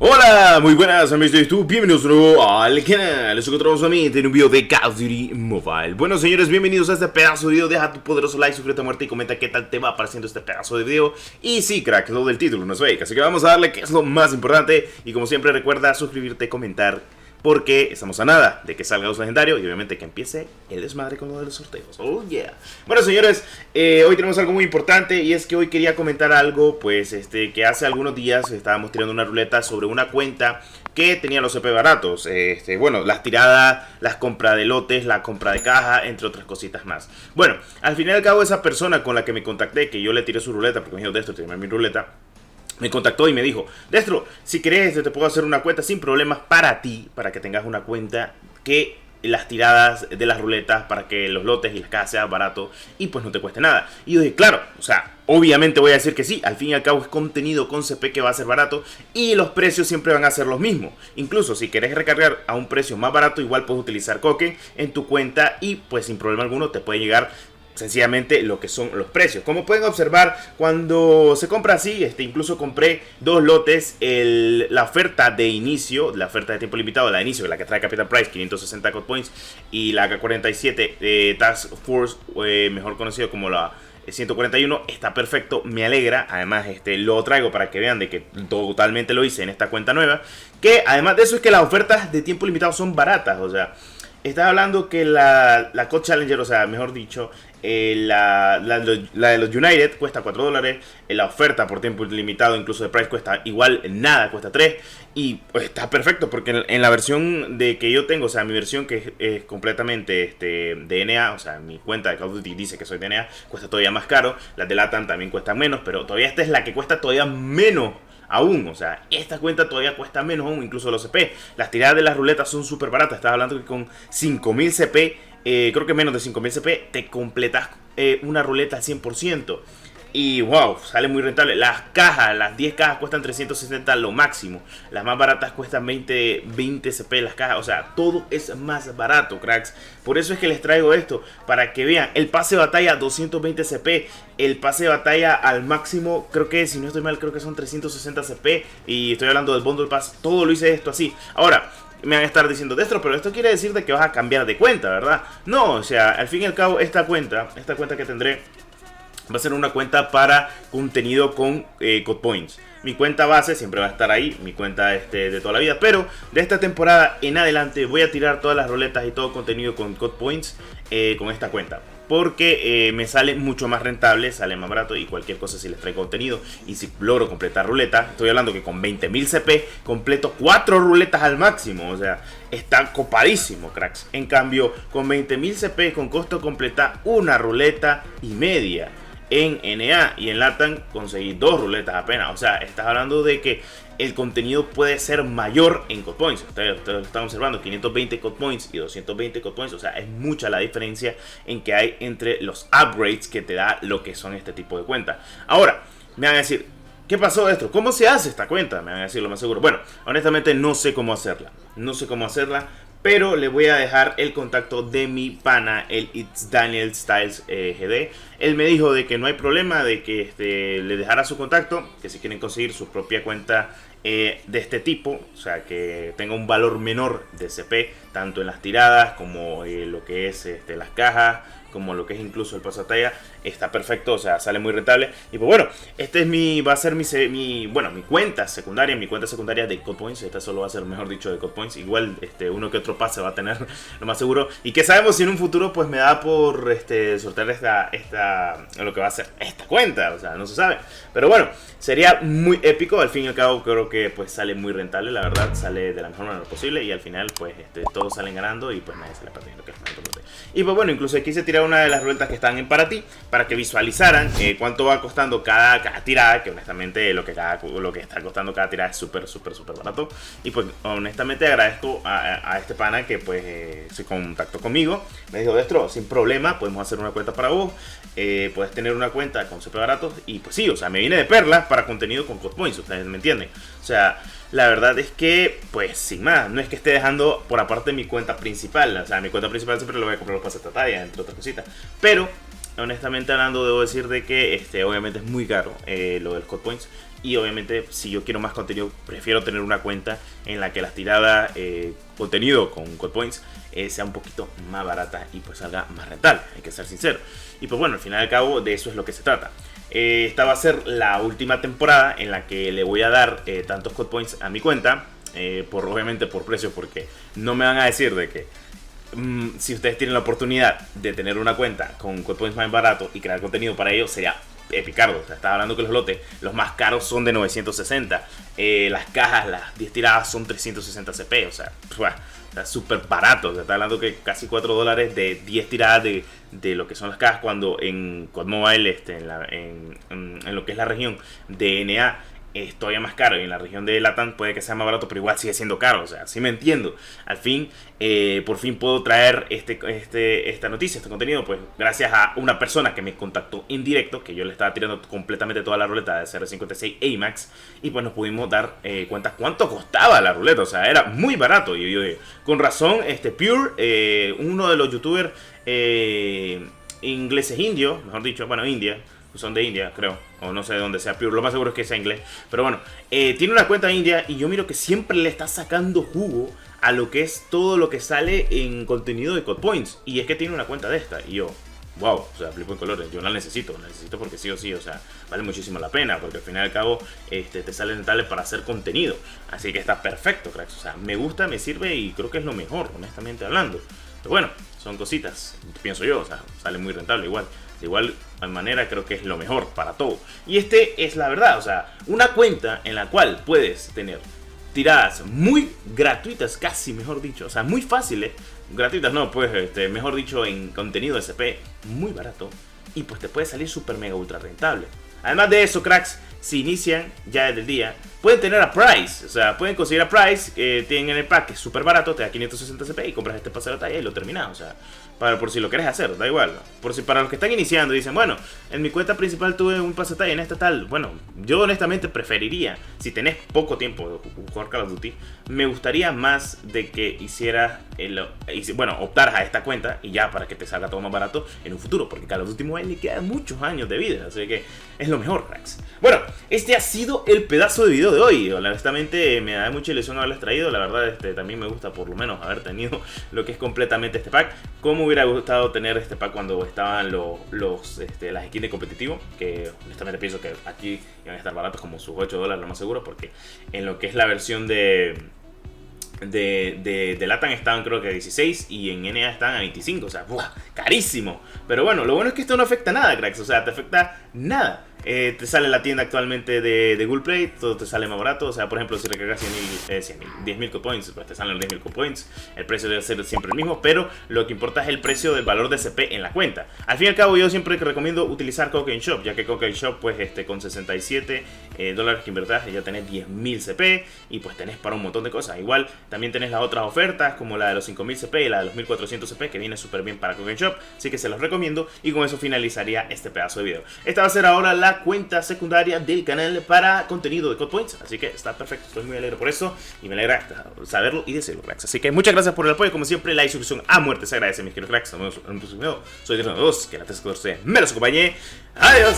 Hola, muy buenas amigos de YouTube, bienvenidos de nuevo al canal. Les encontramos nuevamente en un video de Call of Duty Mobile. Bueno señores, bienvenidos a este pedazo de video. Deja tu poderoso like, suscríbete a muerte y comenta qué tal te va pareciendo este pedazo de video. Y sí, crack, lo del título no es fake, así que vamos a darle que es lo más importante. Y como siempre recuerda suscribirte, comentar, porque estamos a nada de que salga un legendario y obviamente que empiece el desmadre con lo de los sorteos. Oh yeah. Bueno señores, hoy tenemos algo muy importante y es que hoy quería comentar algo, pues que hace algunos días estábamos tirando una ruleta sobre una cuenta que tenía los CP baratos. Bueno, las tiradas, las compras de lotes, la compra de caja, entre otras cositas más. Bueno, al fin y al cabo esa persona con la que me contacté, que yo le tiré su ruleta, porque me dijo de esto, tiré mi ruleta, me contactó y me dijo: Destro, si querés te puedo hacer una cuenta sin problemas para ti, para que tengas una cuenta que las tiradas de las ruletas, para que los lotes y las cajas sean baratos y pues no te cueste nada. Y yo dije, claro, o sea, obviamente voy a decir que sí, al fin y al cabo es contenido con CP que va a ser barato y los precios siempre van a ser los mismos. Incluso si querés recargar a un precio más barato, igual puedes utilizar Koken en tu cuenta y pues sin problema alguno te puede llegar sencillamente lo que son los precios. Como pueden observar, cuando se compra así, incluso compré dos lotes, la oferta de inicio, la oferta de tiempo limitado, la de inicio, la que trae Capital Price, 560 Code Points, y la AK-47 Task Force, mejor conocido como la 141, está perfecto, me alegra. Además lo traigo para que vean de que totalmente lo hice en esta cuenta nueva, que además de eso es que las ofertas de tiempo limitado son baratas. O sea, estaba hablando que la COD Challenger, o sea, mejor dicho, la de los United cuesta $4. La oferta por tiempo limitado, incluso de Price, cuesta igual nada, cuesta 3. Y pues está perfecto porque en la versión de que yo tengo, o sea, mi versión que es completamente DNA, o sea, mi cuenta de Call of Duty dice que soy DNA, cuesta todavía más caro. Las de LATAM también cuestan menos, pero todavía esta es la que cuesta todavía menos aún. O sea, esta cuenta todavía cuesta menos aún, incluso los CP. Las tiradas de las ruletas son súper baratas. Estaba hablando que con 5000 CP, creo que menos de 5000 CP, te completas una ruleta al 100%. Y wow, sale muy rentable. Las cajas, las 10 cajas cuestan 360 lo máximo. Las más baratas cuestan 20 CP las cajas. O sea, todo es más barato, cracks. Por eso es que les traigo esto, para que vean. El pase de batalla 220 CP. El pase de batalla al máximo, creo que, si no estoy mal, creo que son 360 CP. Y estoy hablando del Bundle Pass. Todo lo hice esto así. Ahora, me van a estar diciendo, Destro, pero esto quiere decir de que vas a cambiar de cuenta, ¿verdad? No, o sea, al fin y al cabo, esta cuenta que tendré va a ser una cuenta para contenido con Code Points. Mi cuenta base siempre va a estar ahí, mi cuenta de toda la vida, pero de esta temporada en adelante voy a tirar todas las ruletas y todo contenido con Code Points con esta cuenta. Porque me sale mucho más rentable, sale más barato y cualquier cosa si les traigo contenido. Y si logro completar ruletas, estoy hablando que con 20.000 CP completo 4 ruletas al máximo. O sea, está copadísimo, cracks. En cambio, con 20.000 CP con costo completa una ruleta y media. En NA y en LATAM conseguí 2 ruletas apenas. O sea, estás hablando de que el contenido puede ser mayor en Code Points. Ustedes lo están observando, 520 Code Points y 220 Code Points. O sea, es mucha la diferencia en que hay entre los upgrades que te da lo que son este tipo de cuentas. Ahora, me van a decir, ¿qué pasó esto? ¿Cómo se hace esta cuenta? Me van a decir lo más seguro. Bueno, honestamente no sé cómo hacerla. No sé cómo hacerla, pero le voy a dejar el contacto de mi pana, el It's Daniel Styles GD. Él me dijo de que no hay problema, de que le dejara su contacto, que si quieren conseguir su propia cuenta de este tipo, o sea, que tenga un valor menor de CP, tanto en las tiradas como lo que es las cajas, como lo que es incluso el paso de batalla, está perfecto, o sea, sale muy rentable. Y pues bueno, va a ser mi cuenta secundaria, de Code Points. Esta solo va a ser, mejor dicho, de Code Points. Igual uno que otro pase va a tener, lo más seguro. Y que sabemos si en un futuro pues me da por sortear lo que va a ser esta cuenta, o sea, no se sabe. Pero bueno, sería muy épico. Al fin y al cabo creo que pues sale muy rentable, la verdad, sale de la mejor manera posible. Y al final pues todos salen ganando y pues nadie sale perdiendo, que es más importante. Y pues bueno, incluso quise tirar una de las ruletas que están en para ti, para que visualizaran cuánto va costando cada tirada, que honestamente lo que está costando cada tirada es súper barato. Y pues honestamente agradezco a este pana que pues se contactó conmigo, me dijo, Destro, sin problema, podemos hacer una cuenta para vos, puedes tener una cuenta con súper baratos. Y pues sí, o sea, me vine de perlas para contenido con Code Points, ustedes me entienden. O sea, la verdad es que, pues, sin más, no es que esté dejando por aparte mi cuenta principal. O sea, mi cuenta principal siempre le voy a comprar los pases de batalla, entre otras cositas. Pero honestamente hablando, debo decir de que obviamente es muy caro lo de los COD Points. Y obviamente, si yo quiero más contenido, prefiero tener una cuenta en la que las tiradas, contenido con COD Points, sea un poquito más barata y pues salga más rentable, hay que ser sincero. Y pues bueno, al final y al cabo, de eso es lo que se trata. Esta va a ser la última temporada en la que le voy a dar tantos COD Points a mi cuenta, obviamente por precio, porque no me van a decir de que si ustedes tienen la oportunidad de tener una cuenta con COD Points más barato y crear contenido para ellos, sería epicardo. O sea, estaba hablando que los lotes, los más caros son de 960. Las cajas, las 10 tiradas son 360 CP. O sea, está súper barato. O sea, está hablando que casi $4 de 10 tiradas de lo que son las cajas, cuando en COD Mobile, en lo que es la región de NA, es todavía más caro, y en la región de Latam puede que sea más barato, pero igual sigue siendo caro. O sea, sí me entiendo. Al fin, por fin puedo traer esta noticia, este contenido, pues gracias a una persona que me contactó en directo, que yo le estaba tirando completamente toda la ruleta de CR56 AMAX, y pues nos pudimos dar cuenta cuánto costaba la ruleta. O sea, era muy barato. Y yo dije, con razón, Pure, uno de los youtubers ingleses indios, mejor dicho, bueno, India, son de India, creo, o no sé de dónde sea Pure, lo más seguro es que sea inglés, pero bueno, tiene una cuenta india, y yo miro que siempre le está sacando jugo a lo que es todo lo que sale en contenido de COD Points, y es que tiene una cuenta de esta, y yo, wow, o sea, flipo en colores, yo la necesito porque sí o sí, o sea, vale muchísimo la pena, porque al final y al cabo, te sale rentable para hacer contenido, así que está perfecto, cracks. O sea, me gusta, me sirve, y creo que es lo mejor, honestamente hablando. Pero bueno, son cositas, pienso yo, o sea, sale muy rentable igual. De igual manera creo que es lo mejor para todo. Y es la verdad, o sea, una cuenta en la cual puedes tener tiradas muy gratuitas, casi mejor dicho, o sea, muy fáciles, gratuitas no, pues mejor dicho, en contenido SP muy barato, y pues te puede salir super mega ultra rentable. Además de eso, cracks, si inician ya desde el día, pueden tener a Price, o sea, pueden conseguir a Price, tienen el pack que es súper barato, te da 560 CP y compras este pase de batalla y lo terminas, o sea, por si lo querés hacer, da igual. Para los que están iniciando y dicen, bueno, en mi cuenta principal tuve un pase de batalla, en esta tal, bueno, yo honestamente preferiría, si tenés poco tiempo de jugar Call of Duty, me gustaría más de que hicieras, optaras a esta cuenta y ya, para que te salga todo más barato en un futuro, porque Call of Duty Mobile le quedan muchos años de vida, así que es lo mejor, cracks. Bueno, este ha sido el pedazo de video de hoy. Honestamente me da mucha ilusión haberles traído. La verdad, también me gusta por lo menos haber tenido lo que es completamente este pack. Como me hubiera gustado tener este pack cuando estaban las skins de competitivo, que honestamente pienso que aquí iban a estar baratos como sus $8, lo más seguro, porque en lo que es la versión de Latam estaban creo que a 16 y en NA estaban a 25, o sea, ¡buah!, carísimo. Pero bueno, lo bueno es que esto no afecta nada, cracks, o sea, te afecta nada. Te sale la tienda actualmente de Google Play, todo te sale más barato. O sea, por ejemplo, si recargas 10.000 COD Points, pues te salen los 10.000 COD Points. El precio debe ser siempre el mismo, pero lo que importa es el precio del valor de CP en la cuenta. Al fin y al cabo, yo siempre recomiendo utilizar Cocaine Shop, ya que Cocaine Shop, pues con $67 que invertás, ya tenés 10.000 CP y pues tenés para un montón de cosas. Igual también tenés las otras ofertas, como la de los 5.000 CP y la de los 1.400 CP, que viene súper bien para Cocaine Shop, así que se los recomiendo. Y con eso finalizaría este pedazo de video. Esta va a ser ahora la cuenta secundaria del canal para contenido de COD Points, así que está perfecto, estoy muy alegre por eso y me alegra saberlo y decirlo, cracks. Así que muchas gracias por el apoyo, como siempre, la suscripción a muerte se agradece, mis queridos cracks. Nos vemos en un próximo video. Soy Dirno2, que la 314 me los acompañe. Adiós.